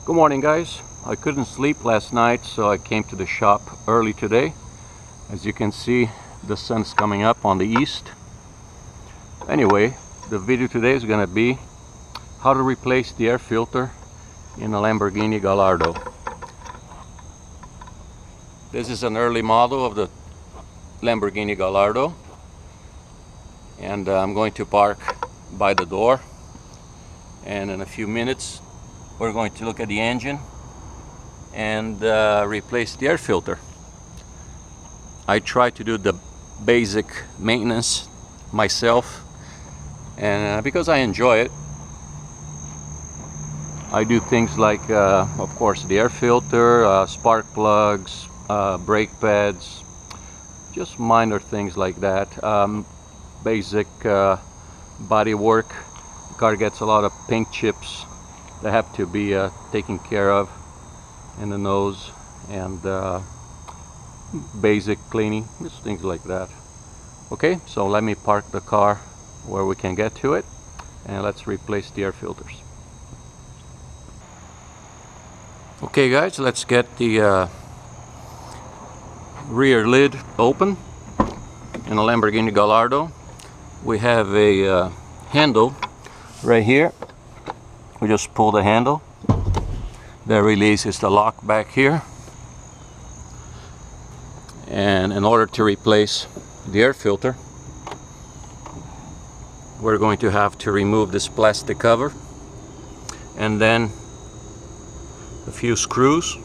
Good morning, guys. I couldn't sleep last night, so I came to the shop early today. As you can see, the sun's coming up on the east. Anyway, the video today is gonna be how to replace the air filter in a Lamborghini Gallardo. This is an early model of the Lamborghini Gallardo, and I'm going to park by the door, and in a few minutes we're going to look at the engine and replace the air filter. I try to do the basic maintenance myself, and because I enjoy it, I do things like of course the air filter, spark plugs, brake pads, just minor things like that. Basic body work. The car gets a lot of paint chips that have to be taken care of in the nose, and basic cleaning, just things like that. Okay, so let me park the car where we can get to it, and let's replace the air filters. Okay guys, let's get the rear lid open. In a Lamborghini Gallardo we have a handle right here. We just pull the handle, that releases the lock back here, and in order to replace the air filter we're going to have to remove this plastic cover and then a few screws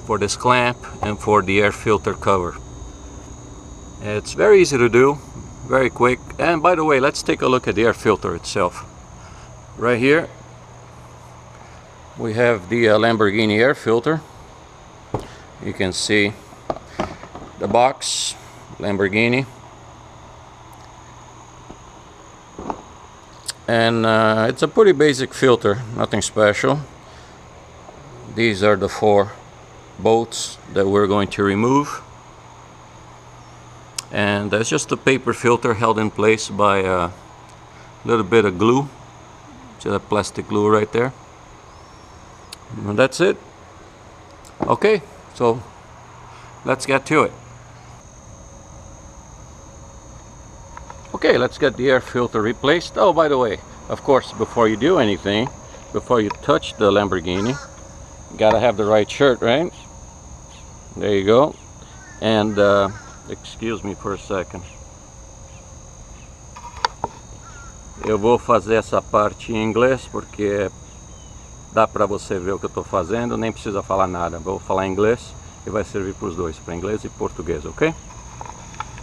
for this clamp and for the air filter cover. It's very easy to do, very quick. And by the way, let's take a look at the air filter itself. Right here we have the Lamborghini air filter. You can see the box, Lamborghini, and it's a pretty basic filter, nothing special. These are the 4 bolts that we're going to remove, and that's just a paper filter held in place by a little bit of glue. See that plastic glue right there? And that's it. Okay, so let's get to it. Okay, let's get the air filter replaced. Oh, by the way, of course, before you do anything, before you touch the Lamborghini, you gotta have the right shirt, right? There you go. And excuse me for a second. Eu vou fazer essa parte em inglês porque dá para você ver o que eu estou fazendo, nem precisa falar nada. Vou falar em inglês e vai servir para os dois, para inglês e português, okay?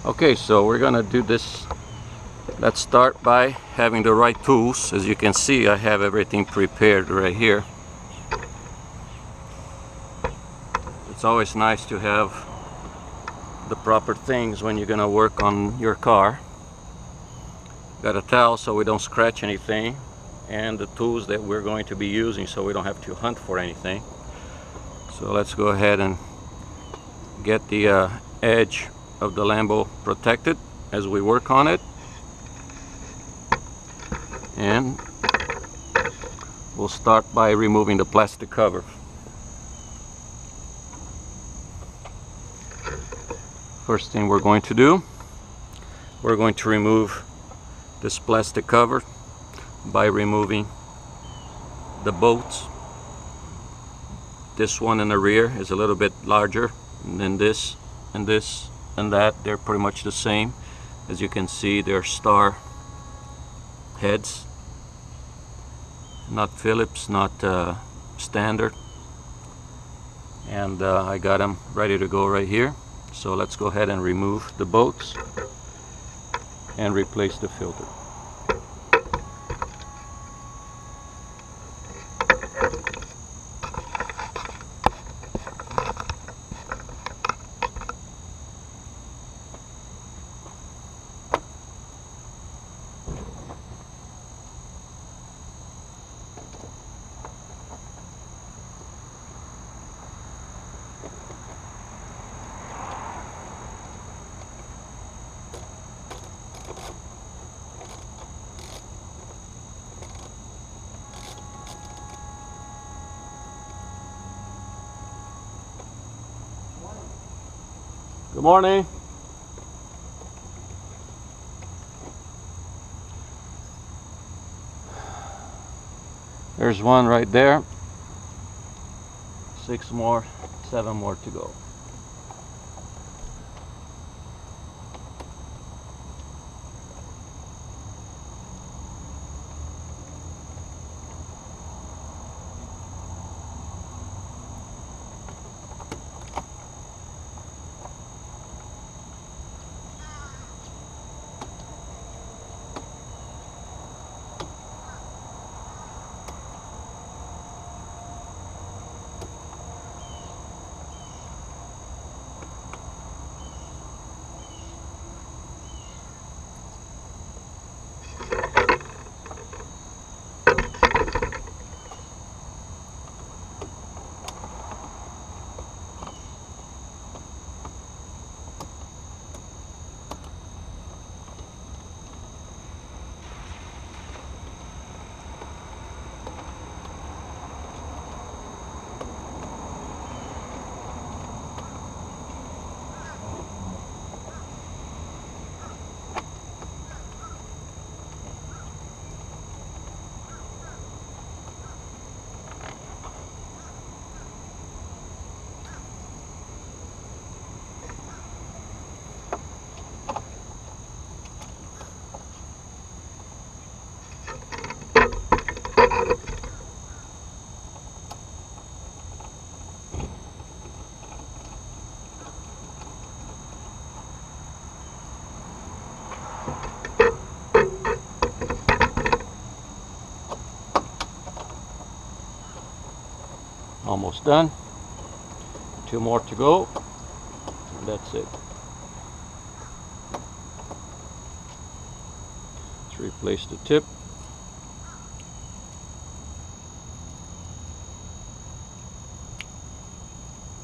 Okay, so we're gonna do this. Let's start by having the right tools. As you can see, I have everything prepared right here. It's always nice to have the proper things when you're gonna work on your car. Got a towel so we don't scratch anything, and the tools that we're going to be using so we don't have to hunt for anything. So let's go ahead and get the edge of the Lambo protected as we work on it, and we'll start by removing the plastic cover. First thing we're going to do, we're going to remove this plastic cover by removing the bolts. This one in the rear is a little bit larger than this and this and that. They're pretty much the same. As you can see, they're star heads, not Phillips, not standard. And I got them ready to go right here. So let's go ahead and remove the bolts and replace the filter. Good morning. There's one right there. 6 more, 7 more to go. Almost done. 2 more to go. And that's it. Let's replace the tip.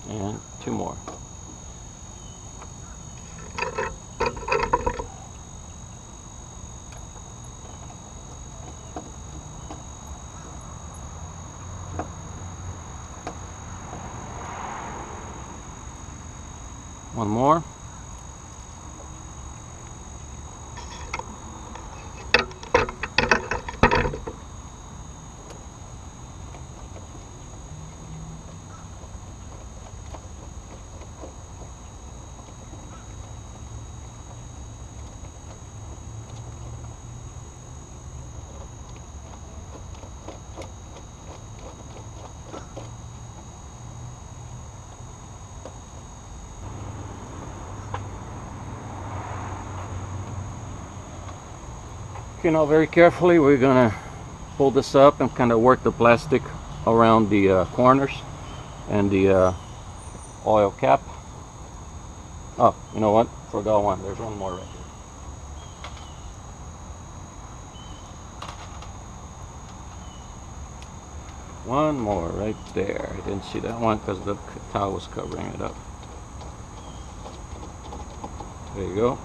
And 2 more. One more. Okay, now very carefully we're gonna pull this up and kind of work the plastic around the corners and the oil cap. Oh, you know what? Forgot one. There's one more right here. One more right there. I didn't see that one because the towel was covering it up. There you go.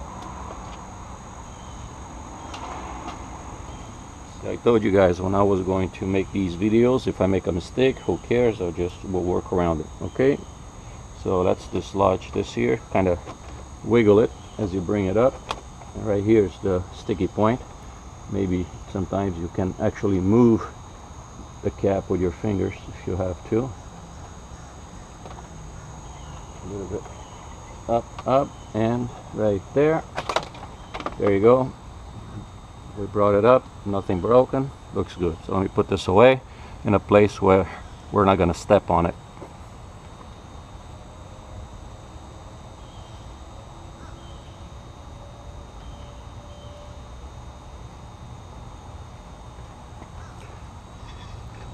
I told you guys when I was going to make these videos, if I make a mistake, who cares? We'll work around it. Okay, so let's dislodge this here, kind of wiggle it as you bring it up, and right here is the sticky point. Maybe sometimes you can actually move the cap with your fingers if you have to. A little bit up, and right there. There you go. We brought it up, nothing broken, looks good. So let me put this away in a place where we're not going to step on it.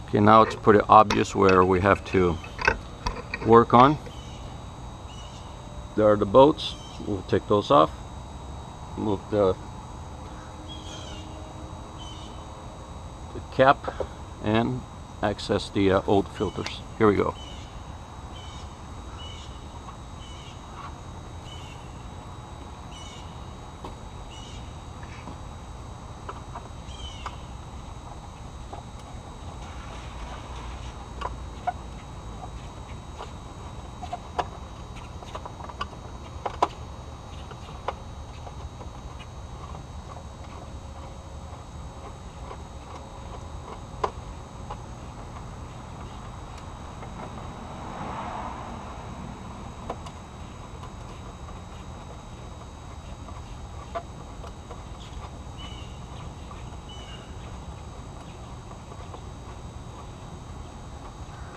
Okay, now it's pretty obvious where we have to work on. There are the bolts. We'll take those off. Move the cap and access the old filters. Here we go.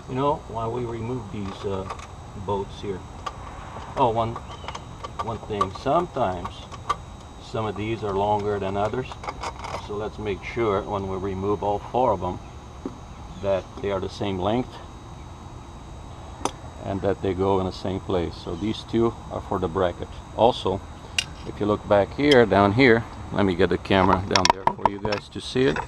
You know, while we remove these bolts here, oh, one thing, sometimes some of these are longer than others, so let's make sure when we remove all 4 of them that they are the same length and that they go in the same place. So these 2 are for the bracket. Also, if you look back here, down here, let me get the camera down there for you guys to see it.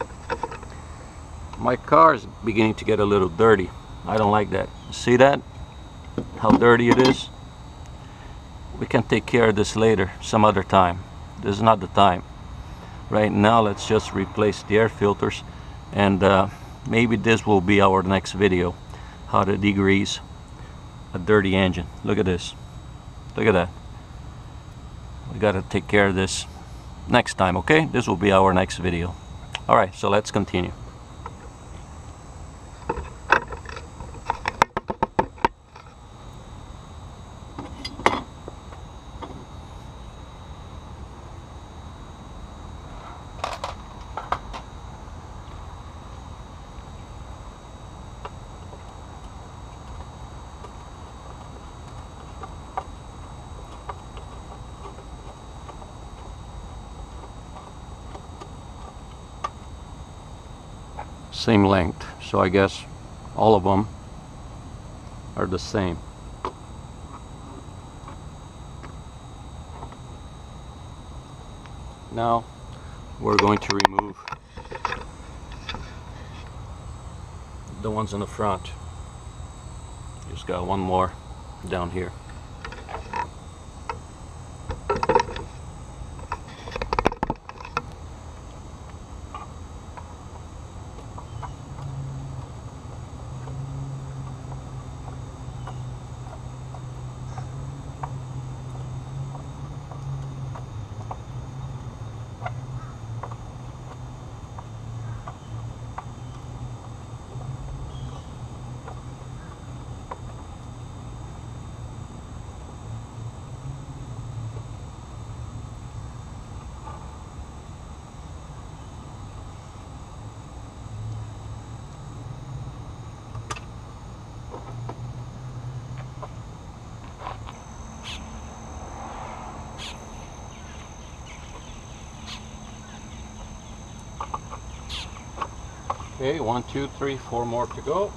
My car is beginning to get a little dirty. I don't like that. See that? How dirty it is? We can take care of this later, some other time. This is not the time. Right now, let's just replace the air filters, and maybe this will be our next video, how to degrease a dirty engine. Look at this. Look at that. We gotta take care of this next time, okay? This will be our next video. Alright, so let's continue. Same length, so I guess all of them are the same. Now we're going to remove the ones in the front. Just got one more down here. Okay, 1, 2, 3, 4 more to go.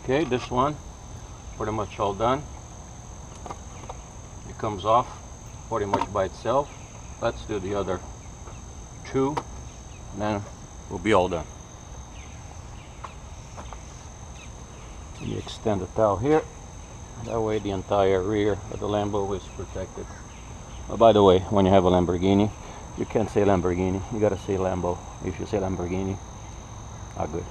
Okay, this one pretty much all done. It comes off pretty much by itself. Let's do the other 2 and then we'll be all done. Let me extend the towel here. That way the entire rear of the Lambo is protected. Oh, by the way, when you have a Lamborghini, you can't say Lamborghini, you gotta say Lambo. If you say Lamborghini, not good.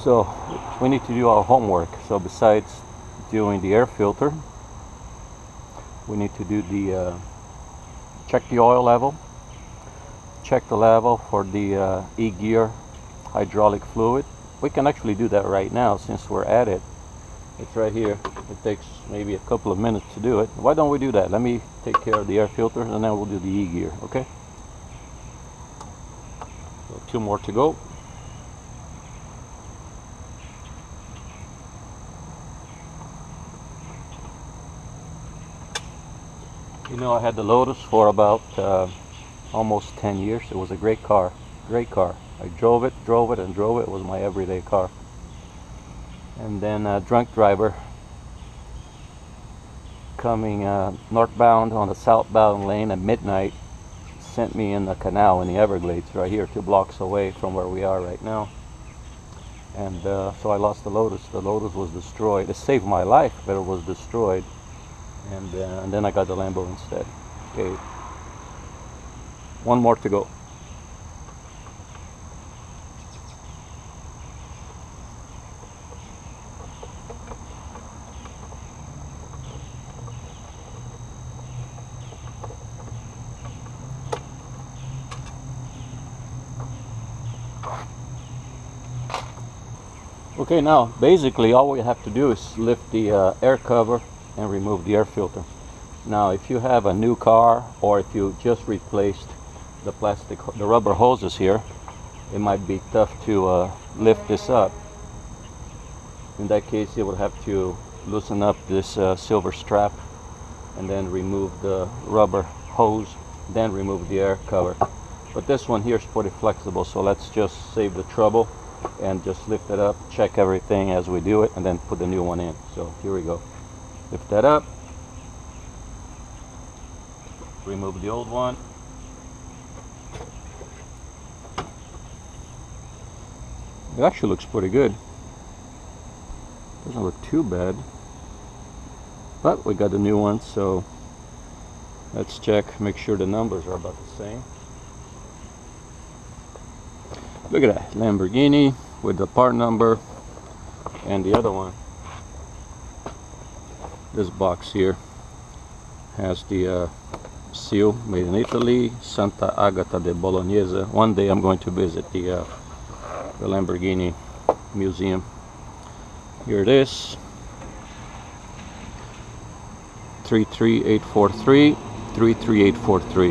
So we need to do our homework. So besides doing the air filter, we need to do the check the oil level, check the level for the e-gear hydraulic fluid. We can actually do that right now since we're at it. It's right here. It takes maybe a couple of minutes to do it. Why don't we do that? Let me take care of the air filter and then we'll do the e-gear, okay? So 2 more to go. You know, I had the Lotus for about almost 10 years. It was a great car, great car. I drove it, and drove it. It was my everyday car. And then a drunk driver coming northbound on the southbound lane at midnight sent me in the canal in the Everglades right here, 2 blocks away from where we are right now. And so I lost the Lotus. The Lotus was destroyed. It saved my life, but it was destroyed. And then I got the Lambo instead. Okay. One more to go. Okay, now basically all we have to do is lift the air cover and remove the air filter. Now if you have a new car, or if you just replaced the rubber hoses here, it might be tough to lift this up. In that case, you would have to loosen up this silver strap and then remove the rubber hose, then remove the air cover. But this one here is pretty flexible, so let's just save the trouble and just lift it up, check everything as we do it, and then put the new one in. So here we go. Lift that up, remove the old one. It actually looks pretty good. Doesn't look too bad. But we got the new one, so let's check, make sure the numbers are about the same. Look at that, Lamborghini with the part number, and the other one, this box here, has the seal, made in Italy, Santa Agata de Bolognese. One day I'm going to visit the Lamborghini museum. Here it is, 33843, 33843.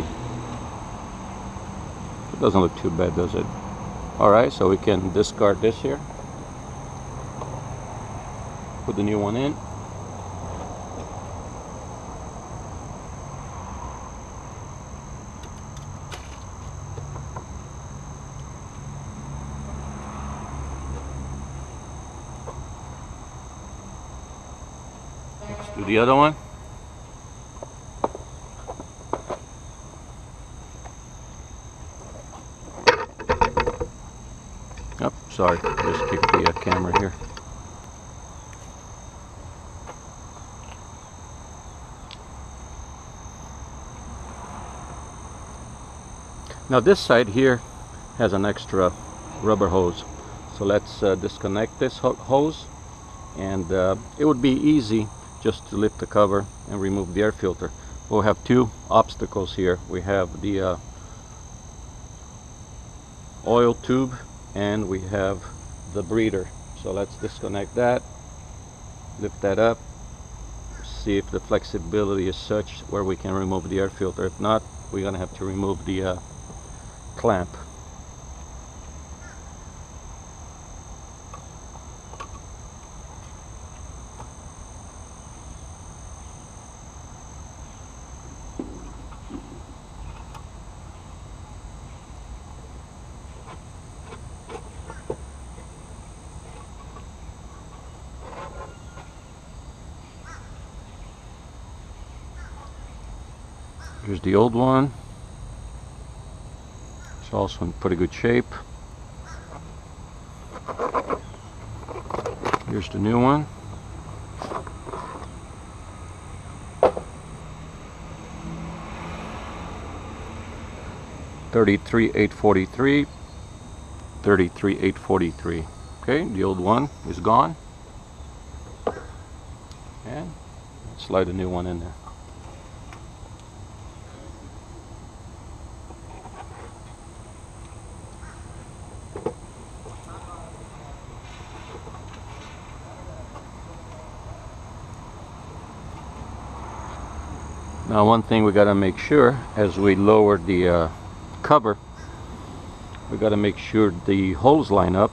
It doesn't look too bad, does it? Alright, so we can discard this here. Put the new one in. Let's do the other one. Oh, sorry, just kicked the camera here. Now this side here has an extra rubber hose, so let's disconnect this hose, and it would be easy just to lift the cover and remove the air filter. We'll have two obstacles here. We have the oil tube, and we have the breather. So let's disconnect that, lift that up, see if the flexibility is such where we can remove the air filter. If not, we're gonna have to remove the clamp. Here's the old one. It's also in pretty good shape. Here's the new one. $33,843, $33,843. Okay, the old one is gone, and let's slide the new one in there. Now one thing we got to make sure as we lower the cover, we got to make sure the holes line up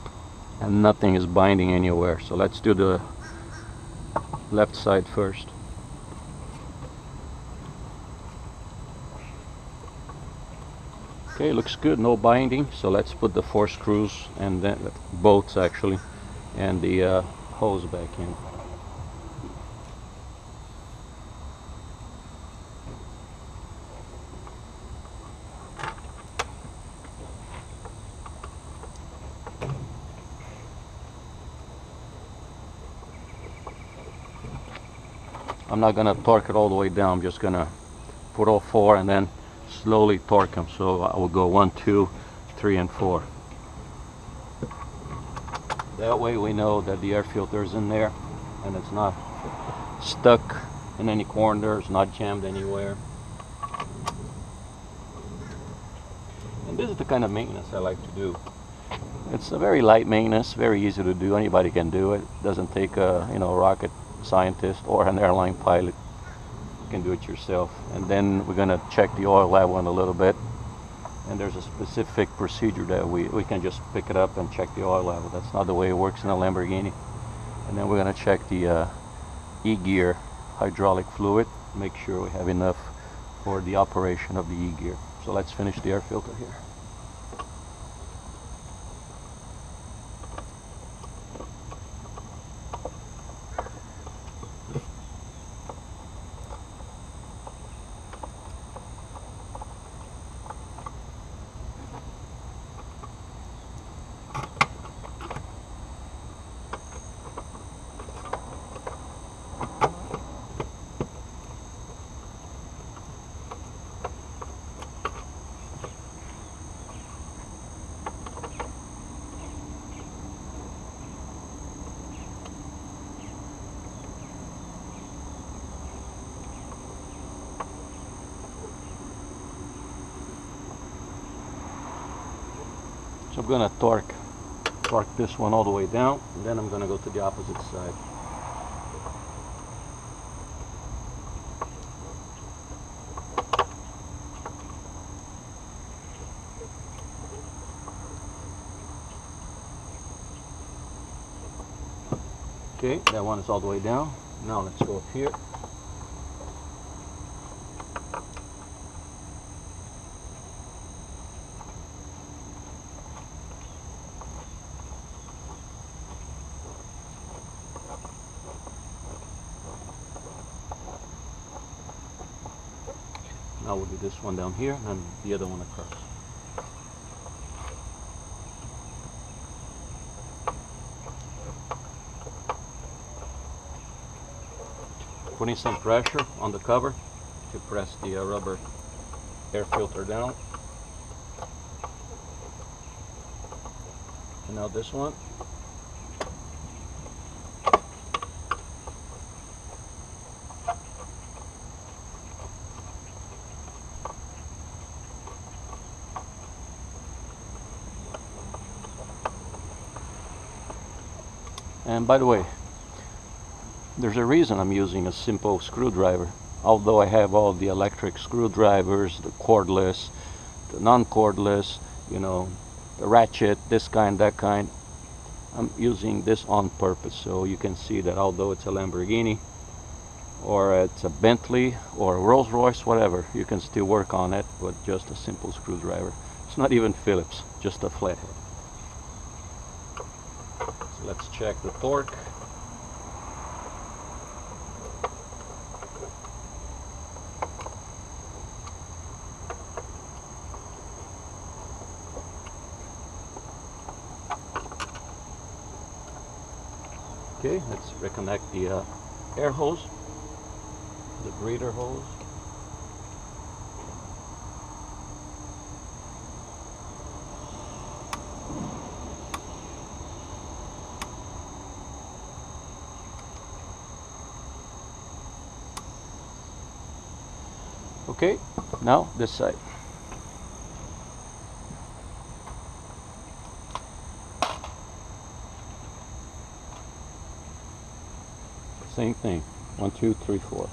and nothing is binding anywhere. So let's do the left side first. Okay, looks good, no binding. So let's put the 4 screws, and then bolts actually, and the hose back in. I'm not gonna torque it all the way down. I'm just gonna put all 4 and then slowly torque them. So I will go 1, 2, 3, and 4. That way we know that the air filter is in there and it's not stuck in any corner, it's not jammed anywhere. And this is the kind of maintenance I like to do. It's a very light maintenance, very easy to do. Anybody can do it. It doesn't take a rocket scientist or an airline pilot. You can do it yourself. And then we're gonna check the oil level in a little bit. And there's a specific procedure that we can just pick it up and check the oil level. That's not the way it works in a Lamborghini. And then we're gonna check the E-gear hydraulic fluid, make sure we have enough for the operation of the E-gear. So let's finish the air filter here. So I'm going to torque this one all the way down, and then I'm going to go to the opposite side. Okay, that one is all the way down. Now let's go up here. Now we'll do this one down here and the other one across. Putting some pressure on the cover to press the rubber air filter down. And now this one. And by the way, there's a reason I'm using a simple screwdriver. Although I have all the electric screwdrivers, the cordless, the non-cordless, the ratchet, this kind, that kind, I'm using this on purpose. So you can see that although it's a Lamborghini or it's a Bentley or a Rolls Royce, whatever, you can still work on it with just a simple screwdriver. It's not even Phillips, just a flathead. So let's check the torque. Okay, let's reconnect the air hose, the breather hose. Okay, now this side. Same thing. 1, 2, 3, 4.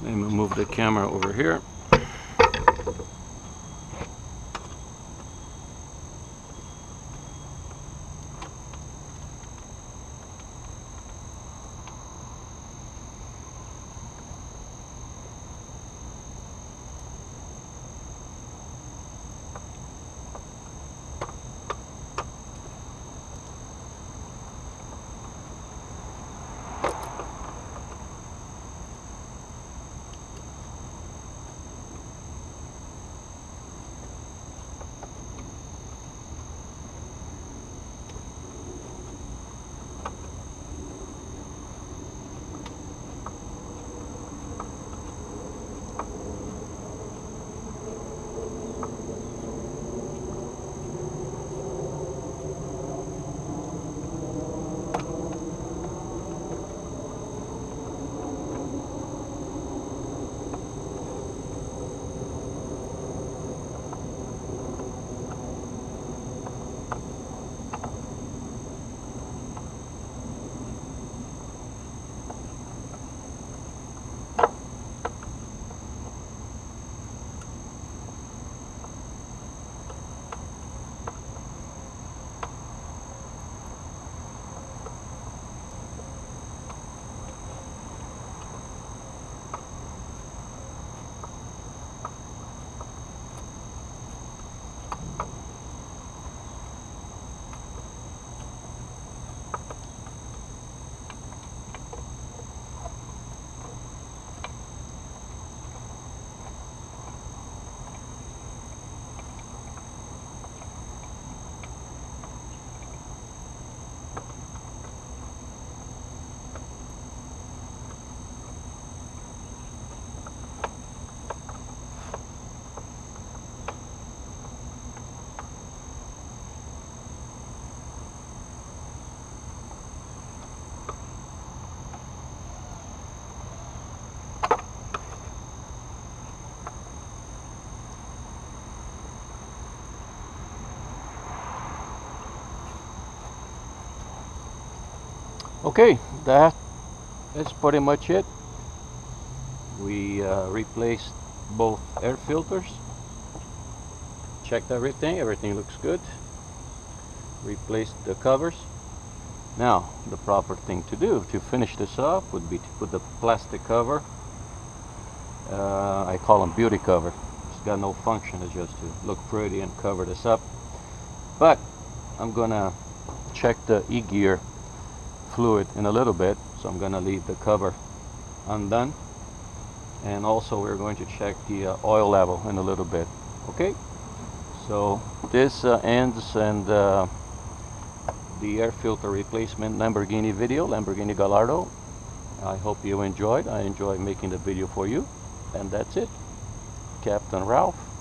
Let me move the camera over here. Okay, that is pretty much it. We replaced both air filters, checked everything looks good, replaced the covers. Now the proper thing to do to finish this off would be to put the plastic cover. I call them beauty cover. It's got no function, it's just to look pretty and cover this up. But I'm gonna check the e-gear fluid in a little bit, so I'm gonna leave the cover undone, and also we're going to check the oil level in a little bit. Okay, so this ends and the air filter replacement Lamborghini video, Lamborghini Gallardo. I hope you enjoyed. I enjoyed making the video for you, and that's it. Captain Ralph.